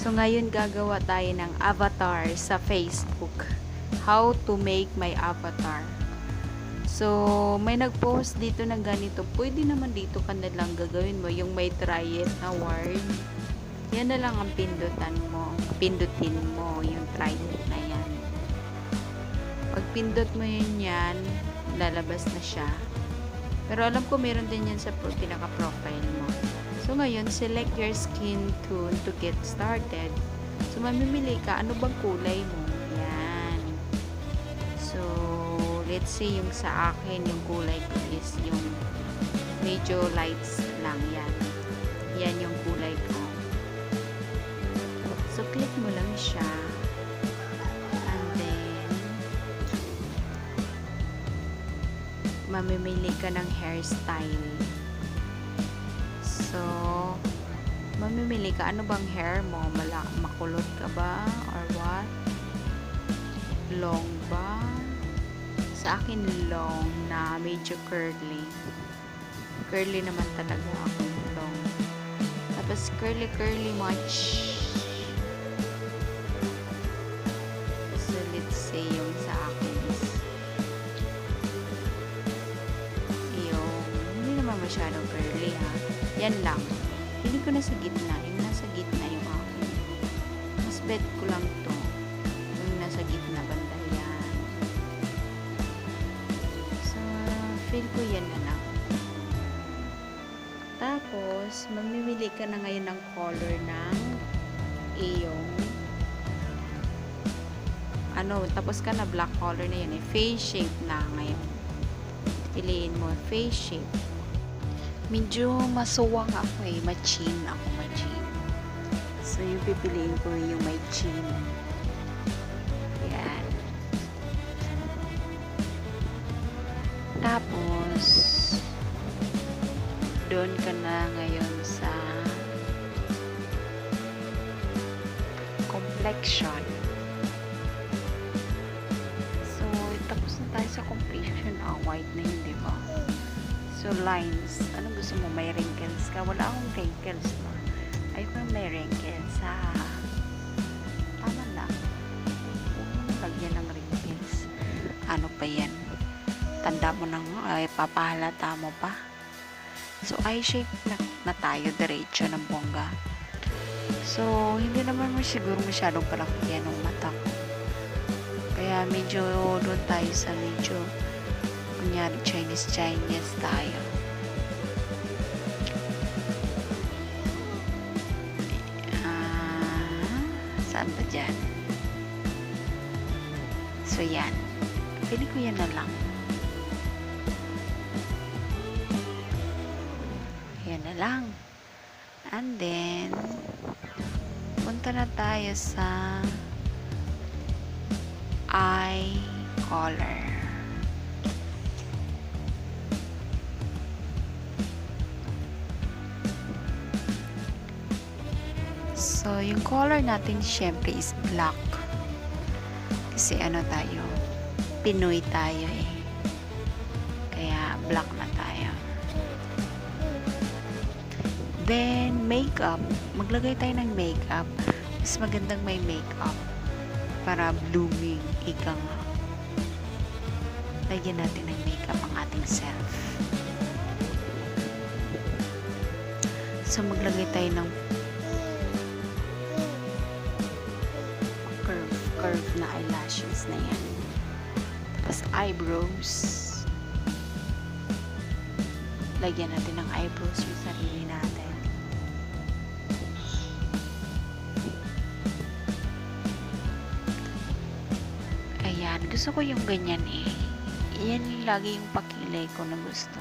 So, ngayon gagawa tayo ng avatar sa Facebook. How to make my avatar. So, may nag-post dito ng ganito. Pwede naman dito ka na lang gagawin mo yung may try it na word. Yan na lang ang pindutan mo. Pindutin mo yung try it na yan. Pag pindot mo yun yan, lalabas na siya. Pero alam ko meron din yan sa pinaka-profile mo. So, ngayon, select your skin tone to get started. So, mamimili ka, ano bang kulay mo? Yan. So, let's say yung sa akin, yung kulay ko is yung medyo lights lang. Yan. Yan yung kulay ko. So, click mo lang siya. And then, mamimili ka ng hairstyle. So, mamimili ka, ano bang hair mo? Makulot ka ba? Or what? Long ba? Sa akin, long na medyo curly. Curly naman talaga ako, long. Tapos, curly much. So, let's say yung sa akin is yung hindi naman masyadong curly, ha? Yan lang. Pili ko na sa gitna. Yung nasa gitna yung akin. Mas bet ko lang to. Yung nasa gitna banda yan. So, feel ko yan na lang. Tapos, mamimili ka na ngayon ng color ng iyong tapos ka na black color na yun eh. Face shape na ngayon. Piliin mo face shape. Medyo masuwang ako eh. Machin ako, machin. So, yung pipiliin ko yung may chin. Yan. Tapos, doon ka na ngayon sa complexion. So, tapos na tayo sa complexion. White na yun, diba? So, lines. Ano gusto mo? May wrinkles ka? Wala akong wrinkles, no? Ayoko na may wrinkles, ha? Tama lang. Huwag mo na lagyan ng wrinkles. Ano pa yan? Tanda mo nang, papahalata mo pa. So, eye shape na tayo. Diretso ng bongga. So, hindi naman mo siguro masyadong palaki yan ng mata ko. Kaya, medyo doon tayo sa medyo kunyari Chinese tayo. Saan ba dyan? So, yan. Pili ko yan na lang. Yan na lang. And then, punta na tayo sa eye color. So, yung color natin syempre is black. Kasi ano tayo? Pinoy tayo eh. Kaya black na tayo. Then, makeup. Maglagay tayo ng makeup. Mas magandang may makeup. Para blooming. Ika nga. Lagyan natin ng makeup ang ating self. So, maglagay tayo ng curve na eyelashes na yan. Tapos eyebrows. Lagyan natin ng eyebrows yung sarili natin. Ayan. Gusto ko yung ganyan eh. Yan yung lagi yung pakilay ko na gusto.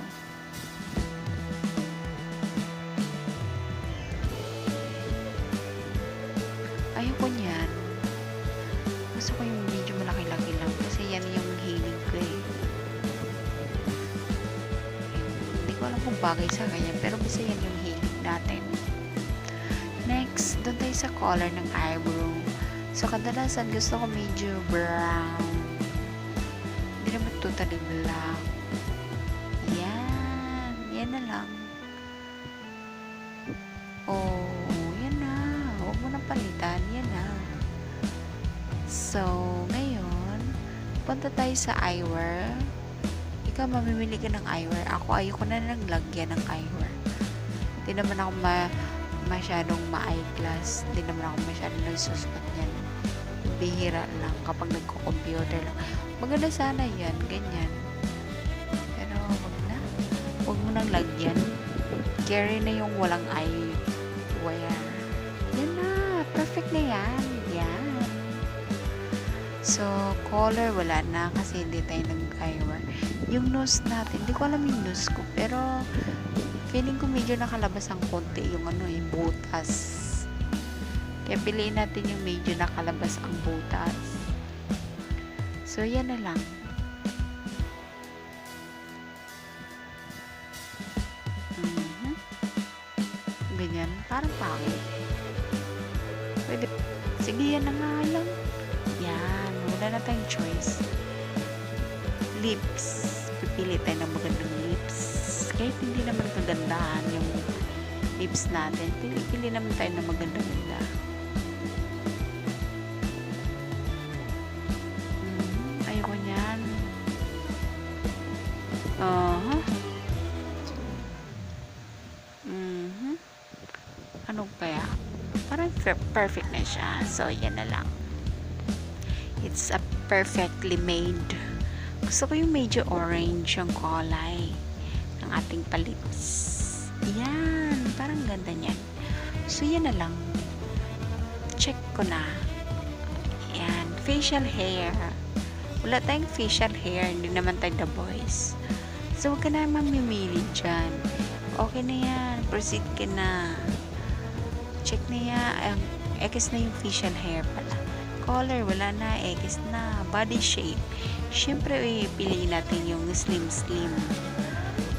Ayoko niyan. Gusto ko yung medyo malaki-laki lang kasi yan yung hilig ko eh. Hindi ko alam kung bagay sa kanya pero basta yan yung hilig natin. Next, doon tayo sa color ng eyebrow. So, kadalasan gusto ko medyo brown. Hindi naman totally black. Yan. Yan na lang. Oh, yan na. Huwag mo na papalitan. Yan na. So, ngayon, punta tayo sa eyewear. Ikaw, mamimili ka ng eyewear. Ako, ayoko na naglagyan ng eyewear. Hindi naman ako masyadong ma-eyeglass. Hindi naman ako masyadong nagsusukat yan. Bihira lang kapag nagko-computer lang. Maganda sana yan, ganyan. Pero, wag na. Huwag mo nang lagyan. Carry na yung walang eyewear. Yan na. Perfect na yan. Yan. So, color, wala na kasi hindi tayo nag-eyewear. Yung nose natin, hindi ko alam yung nose ko, pero feeling ko medyo nakalabas ang konti yung yung butas. Kaya piliin natin yung medyo nakalabas ang butas. So, yan na lang. Ganyan, parang pangit. Pwede. Sige, yan na nga lang. Yan, wala na tayong choice. Lips. Pipili tayo ng magandang lips. Kahit hindi naman kagandahan yung lips natin, pili naman tayo ng maganda-ganda. Ayoko niyan. Ano kaya? Parang perfect na siya. So, yan na lang. It's a perfectly made. Gusto ko yung medyo orange yung kulay ng ating palips. Yan. Parang ganda niyan. So, yan na lang. Check ko na. Yan. Facial hair. Wala tayong facial hair. Hindi naman tayo the boys. So, huwag ka na mamimili dyan. Okay na yan. Proceed ka na. Check na yan. X na yung facial hair pala. Color, wala na. X na. Body shape. Siyempre, piliin natin yung slim.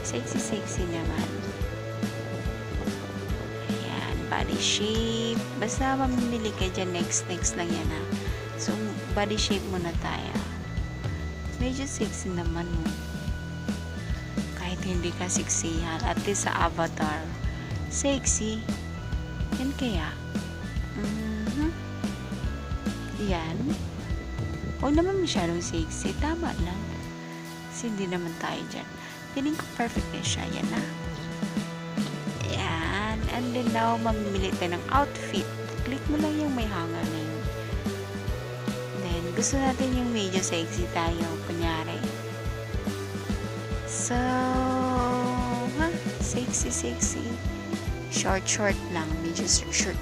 Sexy naman. Ayan. Body shape. Basta mamimili ka dyan. Next lang yan ha. So, body shape muna tayo. Medyo sexy naman mo. Kahit hindi ka sexihan. At least sa avatar. Sexy. Yan kaya. Yan. Huwag naman masyadong sexy. Tama lang. Kasi hindi naman tayo dyan. Feeling ko perfect na siya. Yan na. Yan. And then now, mamimili tayo ng outfit. Click mo lang yung may hanger na yun. Then, gusto natin yung medyo sexy tayo. Kunyari. So, sexy. Short lang. Medyo short.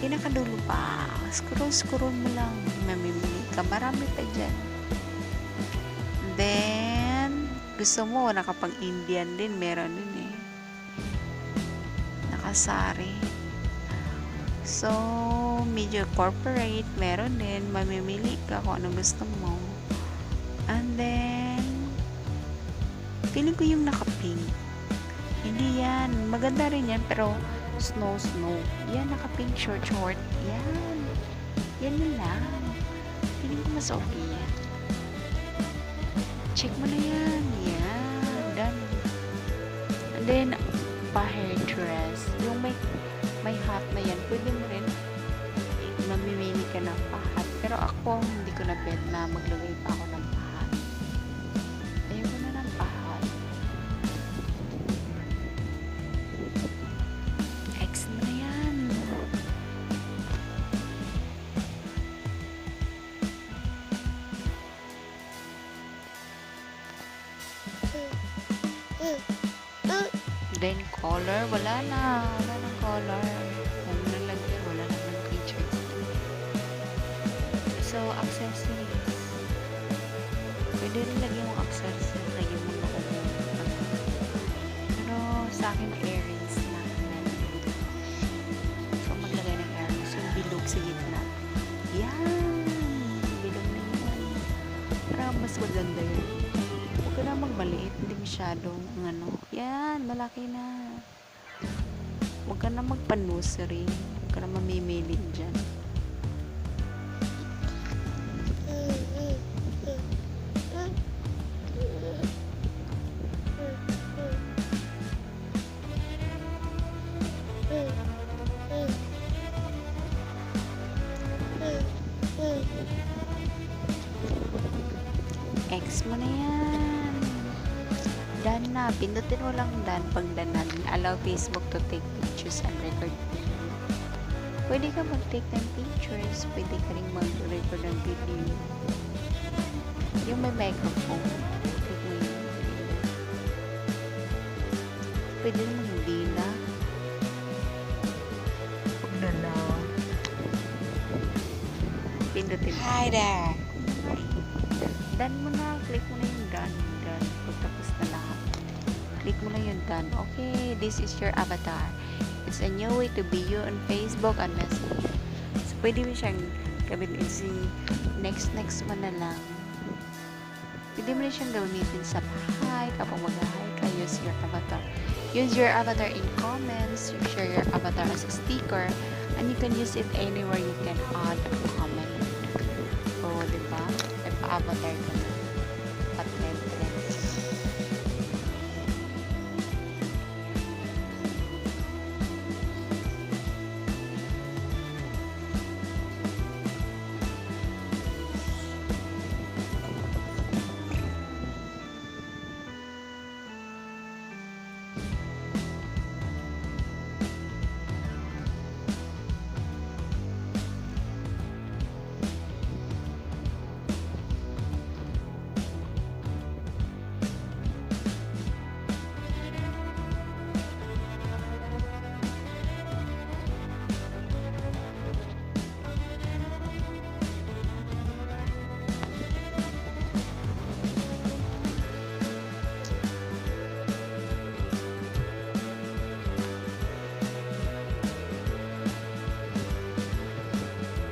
Pinakadulo pa. Scroll mo lang. Mamimili ka. Marami pa dyan. Then, gusto mo, nakapang Indian din. Meron din eh. Nakasari. So, medyo corporate. Meron din. Mamimili ka kung anong gusto mo. And then, feeling ko yung nakapink. Hindi yan. Maganda rin yan. Pero, snow. Yan, naka-pink short. Yan. Yan na lang. Feeling ko mas okay yan. Check mo na yan. Yan. Done. And then, pa-hair dress. Yung may hat na yan. Pwede mo rin mamimili ka ng pa-hat. Pero ako, hindi ko na bet na maglagay pa ako ng pa-hat. Ayoko na ng pa-hat. Then, color, wala nang color. Wala nang lagyan, wala nang features. So, accessories. Pwede rin lagyan mo accessories, lagyan mo na pero, sa akin, earrings na. So, maglagay ng earrings. Yung bilog sa gitna. Yan! Bilog na yan. Para mas maganda yun. Huwag ka na magbaliit, hindi masyadong yan, malaki na. Huwag ka na magpanusering. Huwag ka na mamimili dyan. next mo na yan. Done na. Pindutin mo lang done. Pag done na, allow Facebook to take pictures and record video. Pwede ka mag-take ng pictures. Pwede ka rin mag-record ng video. Yung may microphone. Click mo yun. Pwede naman hindi na. Huwag na na. Pindutin mo. Hi there. Done mo na. Click mo na yung done. Done. Pagtapos na lahat. Click mo na yung done. Okay, this is your avatar. It's a new way to be you on Facebook and Messenger. So, pwede mo siyang gamitin next mo na lang. Pwede mo na siyang gamitin sa bahay. Kapag mag-hi ka, use your avatar. Use your avatar in comments. You share your avatar as a sticker. And you can use it anywhere you can add a comment. O, diba? Nagpa-avatar ka na.